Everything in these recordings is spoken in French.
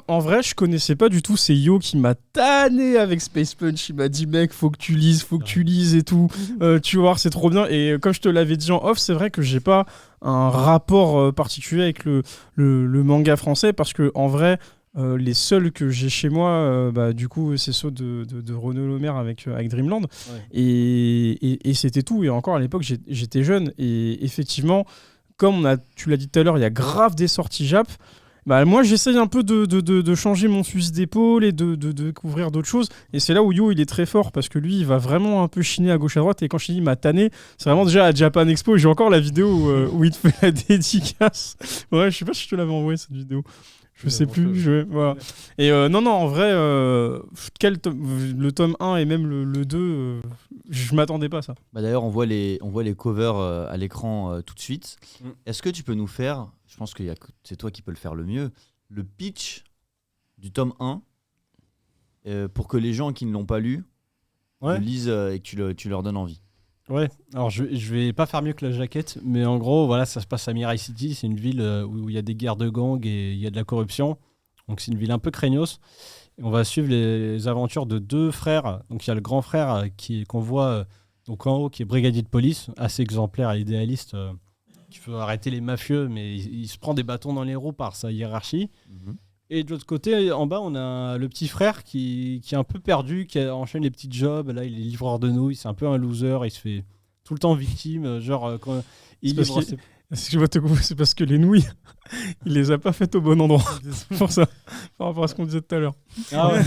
En vrai, je connaissais pas du tout. C'est Yo qui m'a tanné avec Space Punch. Il m'a dit, mec, faut que tu lises et tout. Tu vas voir, c'est trop bien. Et comme je te l'avais dit en off, c'est vrai que j'ai pas un rapport particulier avec le manga français parce que en vrai, les seuls que j'ai chez moi, du coup, c'est ceux de Renaud Lemaire avec Dreamland. Ouais. Et c'était tout. Et encore à l'époque, j'étais jeune. Et effectivement, comme tu l'as dit tout à l'heure, il y a grave des sorties Jap. Bah, moi, j'essaye un peu de changer mon fusil d'épaule et de découvrir d'autres choses. Et c'est là où Yo, il est très fort parce que lui, il va vraiment un peu chiner à gauche à droite. Et quand je dis il m'a tanné, c'est vraiment déjà à Japan Expo. J'ai encore la vidéo où il te fait la dédicace. Ouais, je sais pas si je te l'avais envoyé cette vidéo. Je sais plus. Voilà. Et non, en vrai, le tome 1 et même le 2, je m'attendais pas à ça. Bah d'ailleurs, on voit les covers à l'écran tout de suite. Est-ce que tu peux nous faire, je pense que c'est toi qui peux le faire le mieux, le pitch du tome 1 pour que les gens qui ne l'ont pas lu le lisent et que tu leur donnes envie. Ouais, alors je vais pas faire mieux que la jaquette, mais en gros, voilà, ça se passe à Mirai City, c'est une ville où il y a des guerres de gangs et il y a de la corruption, donc c'est une ville un peu craignos. Et on va suivre les aventures de deux frères, donc il y a le grand frère qu'on voit donc en haut, qui est brigadier de police, assez exemplaire et idéaliste, qui veut arrêter les mafieux, mais il se prend des bâtons dans les roues par sa hiérarchie. Et de l'autre côté, en bas, on a le petit frère qui est un peu perdu, qui enchaîne les petits jobs. Là, il est livreur de nouilles, c'est un peu un loser, il se fait tout le temps victime. Genre, quand il livre ses... Si je vois te couper, c'est parce que les nouilles, il les a pas faites au bon endroit. C'est pour ça, par rapport à ce qu'on disait tout à l'heure. Ah ouais.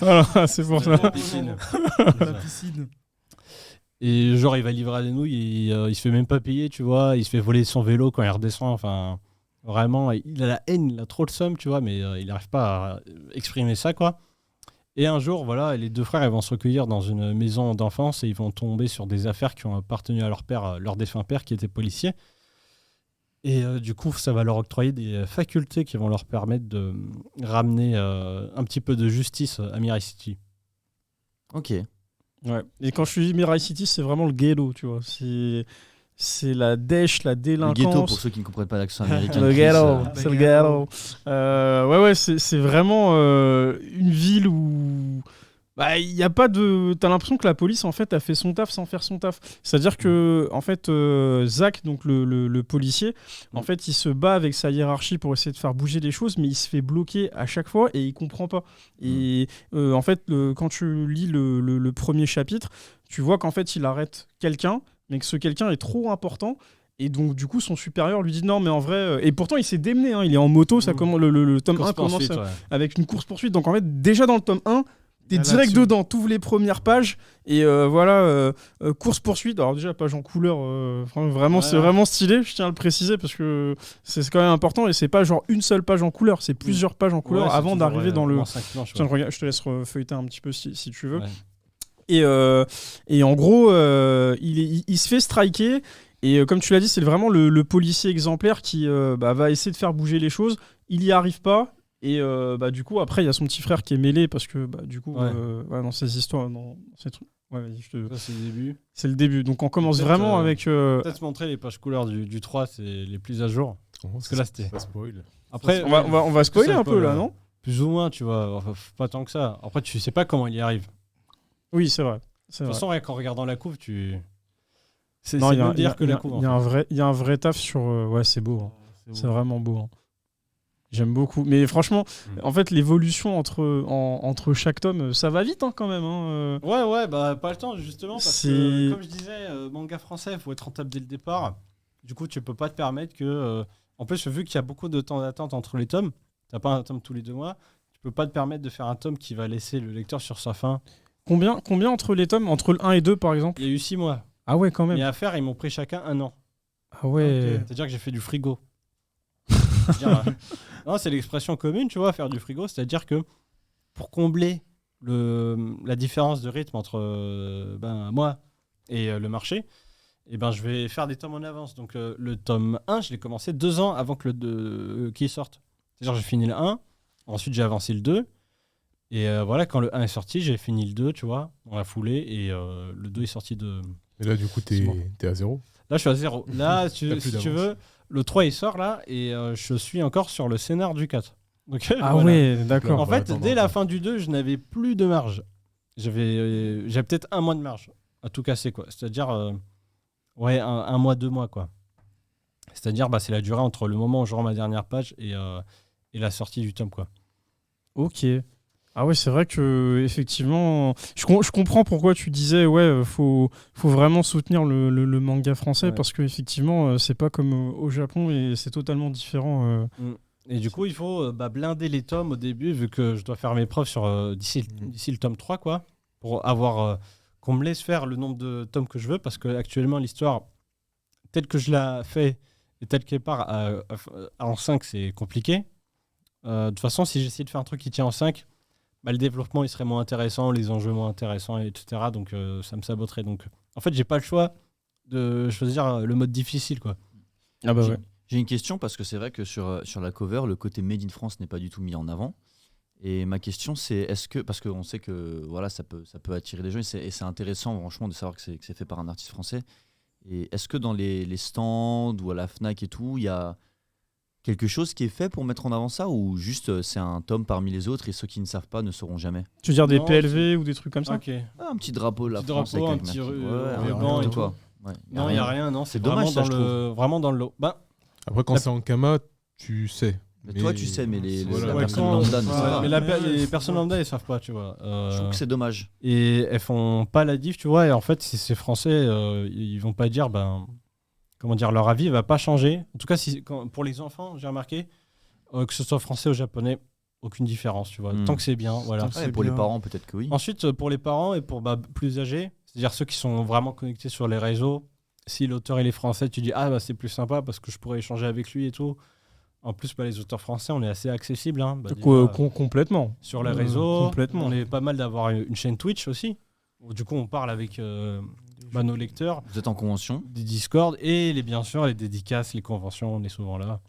Voilà, c'est pour ça. La piscine. Et genre, il va livrer des nouilles et il se fait même pas payer, tu vois. Il se fait voler son vélo quand il redescend, enfin... Vraiment, il a la haine, il a trop de somme, tu vois, mais il n'arrive pas à exprimer ça, quoi. Et un jour, voilà, les deux frères ils vont se recueillir dans une maison d'enfance et ils vont tomber sur des affaires qui ont appartenu à leur père, leur défunt père, qui était policier. Et du coup, ça va leur octroyer des facultés qui vont leur permettre de ramener un petit peu de justice à Mirai City. Ok. Ouais. Et quand je dis Mirai City, c'est vraiment le ghetto, tu vois. C'est la dèche, la délinquance. Le ghetto, pour ceux qui ne comprennent pas l'accent américain. Le ghetto, c'est le ghetto. Ouais, c'est vraiment une ville où il y a pas de. T'as l'impression que la police en fait a fait son taf sans faire son taf. C'est-à-dire que en fait, Zach, donc le policier, en fait, il se bat avec sa hiérarchie pour essayer de faire bouger les choses, mais il se fait bloquer à chaque fois et il comprend pas. Et en fait, quand tu lis le premier chapitre, tu vois qu'en fait, il arrête quelqu'un, mais que ce quelqu'un est trop important. Et donc, du coup, son supérieur lui dit non, mais en vrai. Et pourtant, il s'est démené. Hein, il est en moto. Ça commence, le tome 1 commence avec une course-poursuite. Donc, en fait, déjà dans le tome 1, t'es direct dedans. T'ouvres les premières pages. Et voilà, course-poursuite. Alors, déjà, page en couleur. Vraiment, c'est vraiment stylé. Je tiens à le préciser parce que c'est quand même important. Et c'est pas genre une seule page en couleur. C'est plusieurs pages en couleur avant d'arriver dans le. Tiens, regarde, je te laisse feuilleter un petit peu si tu veux. Ouais. Et en gros, il se fait striker. Et comme tu l'as dit, c'est vraiment le policier exemplaire qui va essayer de faire bouger les choses. Il n'y arrive pas. Et du coup, après, il y a son petit frère qui est mêlé parce que du coup, dans ces histoires, dans ces trucs. Ouais, vas-y, Ça, c'est le début. C'est le début. Donc, on commence vraiment avec. Peut-être montrer les pages couleurs du 3, c'est les plus à jour. Parce que là, c'était. Ça spoil. Après, on va spoiler un peu là, non ? Plus ou moins, tu vois. Enfin, pas tant que ça. Après, tu sais pas comment il y arrive. Oui, c'est vrai. De toute façon, en regardant la couve, c'est non, même dire que la couve. Il y a un vrai taf sur. Ouais, c'est beau. Hein. C'est vraiment beau. Hein. J'aime beaucoup. Mais franchement, en fait, l'évolution entre chaque tome, ça va vite hein, quand même. Hein. Ouais, pas le temps, justement. Parce que, comme je disais, manga français, il faut être rentable dès le départ. Du coup, tu peux pas te permettre que. En plus, vu qu'il y a beaucoup de temps d'attente entre les tomes, t'as pas un tome tous les 2 mois, tu peux pas te permettre de faire un tome qui va laisser le lecteur sur sa faim. Combien entre les tomes ? Entre le 1 et 2, par exemple ? Il y a eu 6 mois. Ah ouais, quand même. Mais à faire, ils m'ont pris chacun 1 an. Ah ouais. Okay. C'est-à-dire que j'ai fait du frigo. Non, c'est l'expression commune, tu vois, faire du frigo. C'est-à-dire que pour combler la différence de rythme entre moi et le marché, je vais faire des tomes en avance. Donc le tome 1, je l'ai commencé 2 ans avant que le 2 qui sorte. C'est-à-dire j'ai fini le 1, ensuite j'ai avancé le 2. Et voilà, quand le 1 est sorti, j'ai fini le 2, tu vois, dans la foulée, et le 2 est sorti de... Et là, du coup, t'es à 0 ? Là, je suis à 0. Là, si tu veux, le 3, il sort, là, et je suis encore sur le scénar du 4. Donc, Ah voilà. ouais, d'accord. En Ouais, fait, attends, dès attends. la fin du 2, je n'avais plus de marge. J'avais peut-être un mois de marge à tout casser, quoi. C'est-à-dire, un mois, 2 mois, quoi. C'est-à-dire, c'est la durée entre le moment où je rends ma dernière page et la sortie du tome, quoi. Ok. Ah ouais, c'est vrai que effectivement, je comprends pourquoi tu disais faut vraiment soutenir le manga français Ouais. parce que effectivement, c'est pas comme au Japon et c'est totalement différent. Et du coup, il faut blinder les tomes au début, vu que je dois faire mes preuves d'ici le tome 3, quoi, pour avoir qu'on me laisse faire le nombre de tomes que je veux, parce que actuellement l'histoire, telle que je la fais et telle qu'elle part en 5, c'est compliqué. De toute façon, si j'essaie de faire un truc qui tient en 5, le développement il serait moins intéressant, les enjeux moins intéressants, etc. Donc ça me saboterait. Donc en fait, j'ai pas le choix de choisir le mode difficile, quoi. Ah bah J'ai- ouais. J'ai une question parce que c'est vrai que sur la cover, le côté Made in France n'est pas du tout mis en avant. Et ma question, c'est est-ce que, parce qu'on sait que voilà, ça peut attirer les gens et c'est intéressant, franchement, de savoir que c'est fait par un artiste français. Et est-ce que dans les stands ou à la Fnac et tout, il y a quelque chose qui est fait pour mettre en avant ça ou juste c'est un tome parmi les autres et ceux qui ne savent pas ne sauront jamais? Tu veux dire des Non, PLV ou des trucs comme ça? Ok. Ah, un petit drapeau de la Petit France drapeau, avec un petit marqué- ruban n'importe et quoi. Ouais, Non, il n'y a rien, non. C'est vraiment dommage, ça, je vraiment dans le lot. Après, quand c'est en Kama, tu sais. Mais toi, tu sais, mais Voilà. la Ouais, personne quand- lambda ne sait ouais, pas. mais les personnes lambda, elles savent pas, tu vois. Je trouve que c'est dommage. Et elles font pas la diff, tu vois. Et en fait, si c'est français, ils vont pas dire, comment dire, leur avis va pas changer. En tout cas, pour les enfants, j'ai remarqué, que ce soit français ou japonais, aucune différence, tu vois. Hmm. Tant que c'est bien, voilà. Tant que Ouais, c'est pour les bien. parents, peut-être que oui. Ensuite, pour les parents et pour plus âgés, c'est-à-dire ceux qui sont vraiment connectés sur les réseaux, si l'auteur il est français, tu dis c'est plus sympa parce que je pourrais échanger avec lui et tout. En plus, les auteurs français, on est assez accessible. Hein. Déjà, Complètement. sur les réseaux, complètement. on est pas mal d'avoir une chaîne Twitch aussi. Où, du coup, on parle avec nos lecteurs, Vous êtes en convention? des Discord et bien sûr les dédicaces, les conventions, on est souvent là.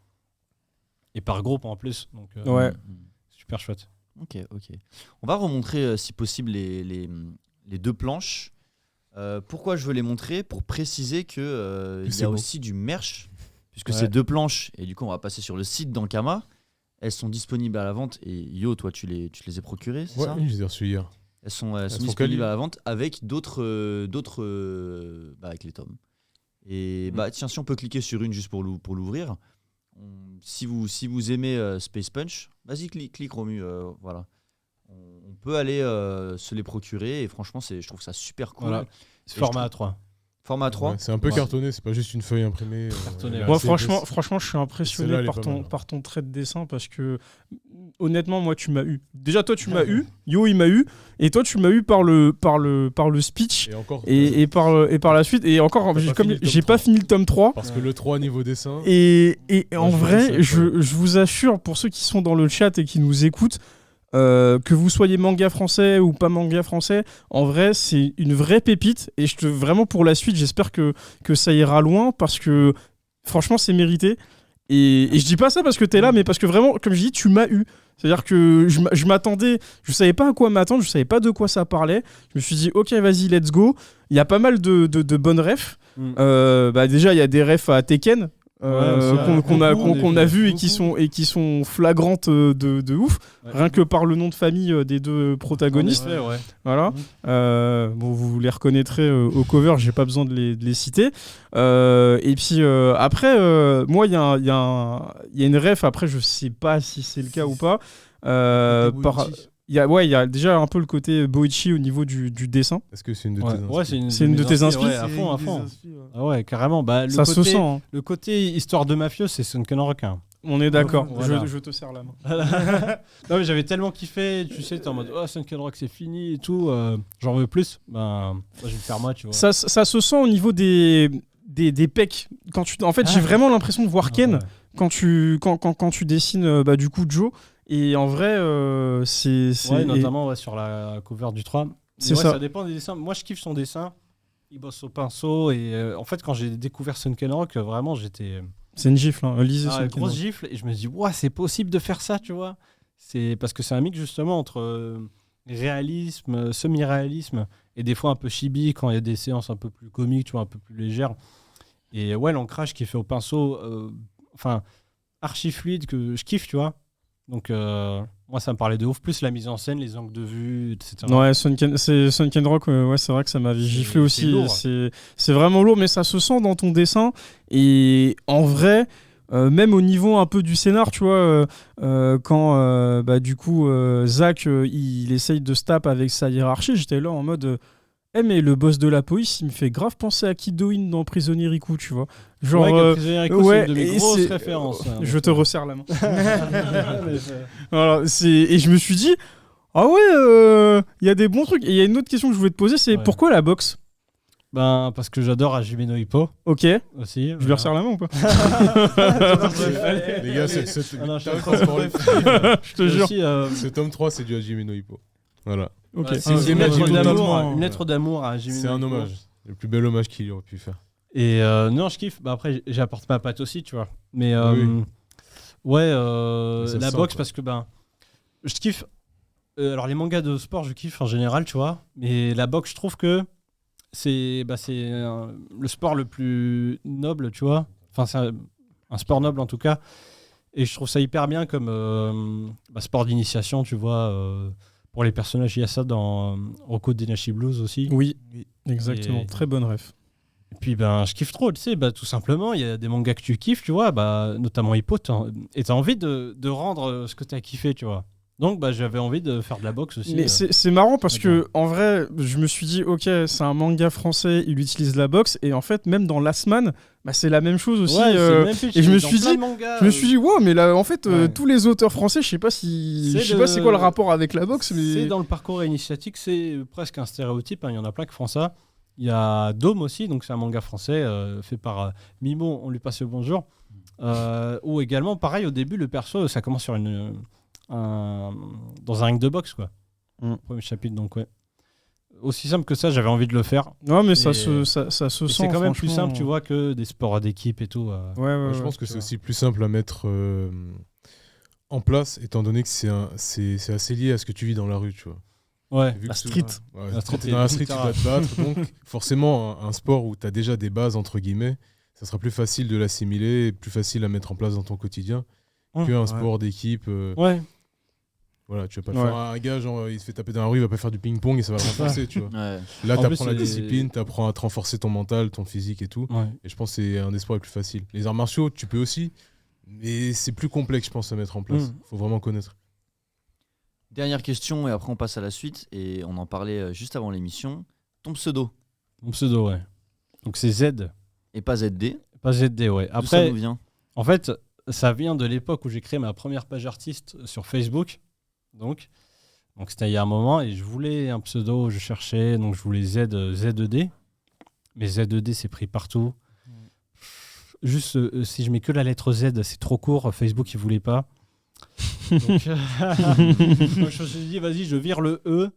Et par groupe en plus. Donc, Ouais. super chouette. Ok. On va remontrer, si possible, les deux planches. Pourquoi je veux les montrer? Pour préciser qu'il il y c'est a beau. aussi du merch, puisque Ouais. ces deux planches, et du coup on va passer sur le site d'Ankama, elles sont disponibles à la vente. Et Yo, toi tu te les as procurées, c'est Ouais, ça? je les ai reçus hier. Elles sont sont disponibles quali. à la vente avec d'autres avec les tomes. Et tiens, si on peut cliquer sur une juste pour l'ouvrir. Si vous aimez Space Punch, vas-y clique Romu, voilà. On peut aller se les procurer et franchement je trouve ça super cool. Voilà. C'est format A3. Format 3. Ouais, c'est un peu Ouais. cartonné, c'est pas juste une feuille imprimée. Cartonné, elle est ouais. Moi, assez franchement, épaisse. franchement, je suis Celle-là, impressionné elle est par pas ton, mal. par ton trait de dessin parce que, honnêtement, moi, tu m'as eu. Déjà, toi, tu m'as eu. Yo, il m'a eu. Et toi, tu m'as eu par le speech. Et encore, Et par la suite. Et encore, T'as pas comme fini le tome j'ai pas 3. fini le tome 3. parce que le 3 niveau dessin, Et en je vous dis vrai, ça, je vous assure, pour ceux qui sont dans le chat et qui nous écoutent, que vous soyez manga français ou pas manga français, en vrai, c'est une vraie pépite. Et vraiment, pour la suite, j'espère que ça ira loin parce que, franchement, c'est mérité. Et je dis pas ça parce que t'es là, mais parce que vraiment, comme je dis, tu m'as eu. C'est-à-dire que je m'attendais, je savais pas à quoi m'attendre, je savais pas de quoi ça parlait. Je me suis dit, ok, vas-y, let's go. Il y a pas mal de bonnes refs. Déjà, il y a des refs à Tekken. Qu'on a vu et qui sont flagrantes de ouf, Ouais. rien que par le nom de famille des deux protagonistes. En effet, ouais. Voilà. Vous les reconnaîtrez au cover, j'ai pas besoin de les citer. Et puis après, moi, il y a une ref, après, je sais pas si c'est le cas ou pas. Il y a déjà un peu le côté Boichi au niveau du dessin. est-ce que c'est une de Ouais. tes Ouais, inspirations C'est une de tes mes inspi. Ouais, à fond. Ah ouais, carrément. Ça se sent, hein. Le côté histoire de mafieux, c'est Sunken Requin. On est d'accord. Voilà. Je te serre la main. Non, mais j'avais tellement kiffé, tu sais, t'es en mode Sunken Rock c'est fini et tout, j'en veux plus. Moi, je vais le faire moi, tu vois. Ça se sent au niveau des pecs. En fait, j'ai vraiment l'impression de voir Ken quand tu dessines du coup Joe. Et en vrai, c'est Ouais, notamment sur la cover du 3. C'est ouais, ça. ça dépend des dessins. Moi, je kiffe son dessin. Il bosse au pinceau. Et en fait, quand j'ai découvert Sunken Rock, vraiment, j'étais. c'est une gifle. Hein. Lisez Sunken grosse Rock. gifle. Et je me suis dit, c'est possible de faire ça, tu vois. C'est parce que c'est un mix justement entre réalisme, semi-réalisme et des fois un peu chibi quand il y a des séances un peu plus comiques, tu vois, un peu plus légères. Et ouais, l'ancrage qui est fait au pinceau, archi fluide que je kiffe, tu vois. Donc, moi, ça me parlait de ouf. Plus la mise en scène, les angles de vue, etc. Ouais, Sunken Rock, ouais, c'est vrai que ça m'avait giflé C'est aussi. lourd. C'est vraiment lourd, mais ça se sent dans ton dessin. Et en vrai, même au niveau un peu du scénar, tu vois, quand du coup Zach il essaye de se taper avec sa hiérarchie, j'étais là en mode. Mais le boss de la police, il me fait grave penser à Kid Oin dans Prisonnier Riku, tu vois. Genre, Ouais, Prisonnier Riku, ouais, c'est une de mes et grosses c'est- références. hein. je te resserre la main. Mais Voilà, et je me suis dit, ah ouais, il y a des bons trucs. Et il y a une autre question que je voulais te poser, c'est Ouais. pourquoi la boxe? Ben, parce que j'adore Hajime no Hippo Ok, je aussi. lui resserre la main ou pas? Les gars, Ah non, je t'as suis un sport Je te jure. Aussi, Ce tome 3, c'est du Hajime no Hippo. Voilà. Ok. ouais, c'est une une lettre image d'amour, totalement- une lettre d'amour à Hajime C'est no un Hippo. hommage. Le plus bel hommage qu'il aurait pu faire. Et non, je kiffe. Bah, après, j'apporte ma patte aussi, tu vois. Mais Oui. ouais, Mais ça la se boxe, sent, quoi. parce que ben, je kiffe. Alors, les mangas de sport, je kiffe en général, tu vois. Mais la boxe, je trouve que c'est le sport le plus noble, tu vois. Enfin, c'est un sport noble en tout cas. Et je trouve ça hyper bien comme sport d'initiation, tu vois. Pour les personnages, il y a ça dans Rocco Denashi Blues aussi. Oui, exactement. Et- Très bonne ref. Et puis ben, je kiffe trop, tu sais, tout simplement, il y a des mangas que tu kiffes, tu vois, notamment Hippo, et t'as envie de rendre ce que t'as kiffé, tu vois. Donc j'avais envie de faire de la boxe aussi. Mais c'est marrant parce que, d'accord. en vrai, je me suis dit, ok, c'est un manga français, il utilise la boxe. Et en fait, même dans Last Man, c'est la même chose aussi. Ouais, c'est le même pitch, et je me dans suis plein dit- de mangas, Je me suis dit, wow, mais là, en fait, Ouais. tous les auteurs français, je sais pas c'est quoi le rapport avec la boxe, c'est mais. dans le parcours initiatique, c'est presque un stéréotype, hein, il y en a plein qui font ça. Il y a Dôme aussi, donc c'est un manga français fait par Mimo, on lui passe le bonjour. Ou également, pareil, au début, le perso, ça commence sur dans un ring de boxe, quoi. Premier chapitre, donc ouais. Aussi simple que ça, j'avais envie de le faire. Non, mais ça Et- se Et sent. c'est quand même plus franchement. simple, tu vois, que des sports d'équipe et tout. Ouais, Moi, je pense que c'est aussi plus simple à mettre en place, étant donné que c'est assez lié à ce que tu vis dans la rue, tu vois. Ouais. Vu La que street. Ouais, La street, t'es dans la street, tu etc. dois te battre. Donc, forcément, un sport où tu as déjà des bases, entre guillemets, ça sera plus facile de l'assimiler et plus facile à mettre en place dans ton quotidien qu'un sport d'équipe. Ouais. Voilà, tu vas pas Ouais. faire un gars, genre, il se fait taper dans la rue, il va pas faire du ping-pong et ça va le renforcer, tu vois. Ouais. Là, En tu plus, apprends la c'est- discipline, tu apprends à te renforcer ton mental, ton physique et tout. Ouais. Et je pense que c'est un des sports les plus faciles. Les arts martiaux, tu peux aussi, mais c'est plus complexe, je pense, à mettre en place. Faut vraiment connaître. Dernière question et après on passe à la suite. Et on en parlait juste avant l'émission. Ton pseudo Mon pseudo, ouais. Donc c'est Z, et pas ZD. pas ZD, ouais. D'où ça Après, nous vient? en fait, ça vient de l'époque où j'ai créé ma première page artiste sur Facebook. Donc c'était il y a un moment et je voulais un pseudo, je cherchais, donc je voulais Z2D. Mais Z2D, c'est pris partout. Juste, si je mets que la lettre Z, c'est trop court. Facebook, il voulait pas. Donc, donc je me suis dit, vas-y, je vire le E.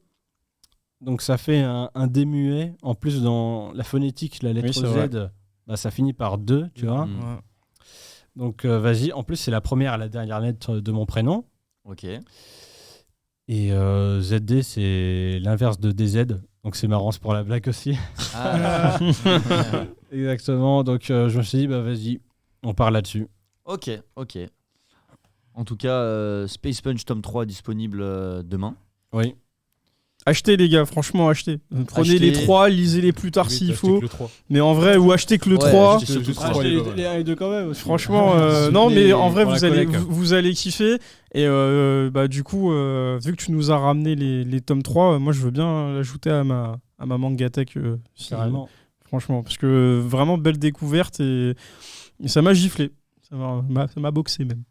Donc ça fait un démuet. En plus, dans la phonétique, la lettre Oui, c'est vrai. Z, ça finit par 2, tu vois. Mm. Donc vas-y. En plus, c'est la première et la dernière lettre de mon prénom. Ok. Et ZD, c'est l'inverse de DZ. Donc c'est marrant, c'est pour la blague aussi. Ah, Exactement. Donc je me suis dit, vas-y, on part là-dessus. ok. En tout cas, Space Punch tome 3 disponible demain. Oui. Achetez, les gars, franchement, achetez. Prenez Achetez. les 3, lisez-les plus tard Oui, s'il t'as acheté faut. que le 3. Mais en vrai, ou achetez que le Ouais, 3. achetez surtout Juste trois. trois, Acheter il est pas mal. les 1 et 2 quand même. aussi. Franchement, Soutenez non, mais en vrai, pour la collecte. vous allez kiffer. Et du coup, vu que tu nous as ramené les tomes 3, moi, je veux bien l'ajouter à ma Mangatech. Carrément. Franchement, parce que vraiment belle découverte et ça m'a giflé. Ça m'a boxé même.